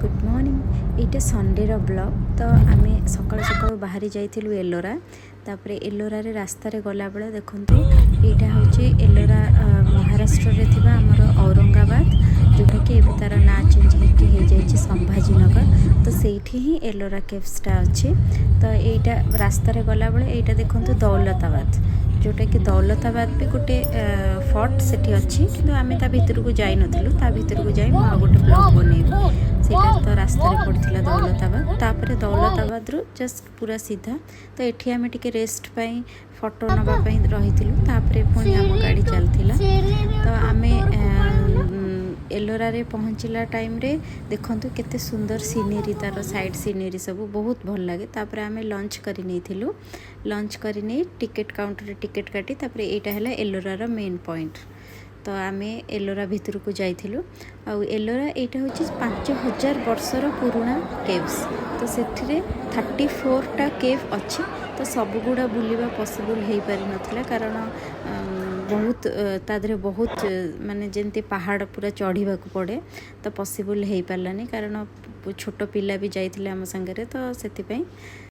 Good morning एटा Sunday रो blog. तो आम सकाल सकाल बाहरी जाइलु एलोरा। तापर एलोरा रे रास्ता रे गला बेले देखंतु एटा होची एलोरा महाराष्ट्र रे थिबा हमर औरंगाबाद, जोटा कि एबे तार ना चेंज हेकी हे जाइछि संभाजी नगर। तो सेठी ही एलोरा केव्सटा अछि। तो एटा रास्ता रे गला बेले एटा देखंतु दौलताबाद, जोटा कि दौलताबाद भी गोटे फोर्ट सेठी अच्छी, किंतु आमे ता भितर को जाई नथिलु। ता भितर को जाई आ गोटे ब्लॉग बनेबी। सेटा तो रास्ता रे पड़थिला दौलताबाद। तापर दौलताबाद रु जस्ट पूरा सीधा। तो एठी आमे टिके रेस्ट पई फोटो नबा पई रहिथिलु। तापर पुणी आम गाड़ी चलथिला। तो आमे एलोरा रे पहुँचला टाइम रे देखंतु केते सुंदर सीनेरी, तार साइड सीनेरी सब बहुत भल लगे। तापर आमे लंच करि नेथिलु। लंच करि नै टिकेट काउंटर रे टिकेट काटी तापर एटा हला एलोरा रो मेन पॉइंट। तो आमे एलोरा भितर को जाइथिलु। आ एलोरा एटा होची 5000 वर्षर पुराना केव्स। तो सेठिरे 34 टा केव अच्छी। तो सब गुड़ा बुलिबा पॉसिबल हेई पारि नथिला, कारण बहुत तादरे बहुत माने जेंती पहाड़ पूरा चढ़ीबा को पड़े। तो पॉसिबल हेई पारलानी, कारण छोट पिला भी जाइथिले हम संगे रे। तो सेति पई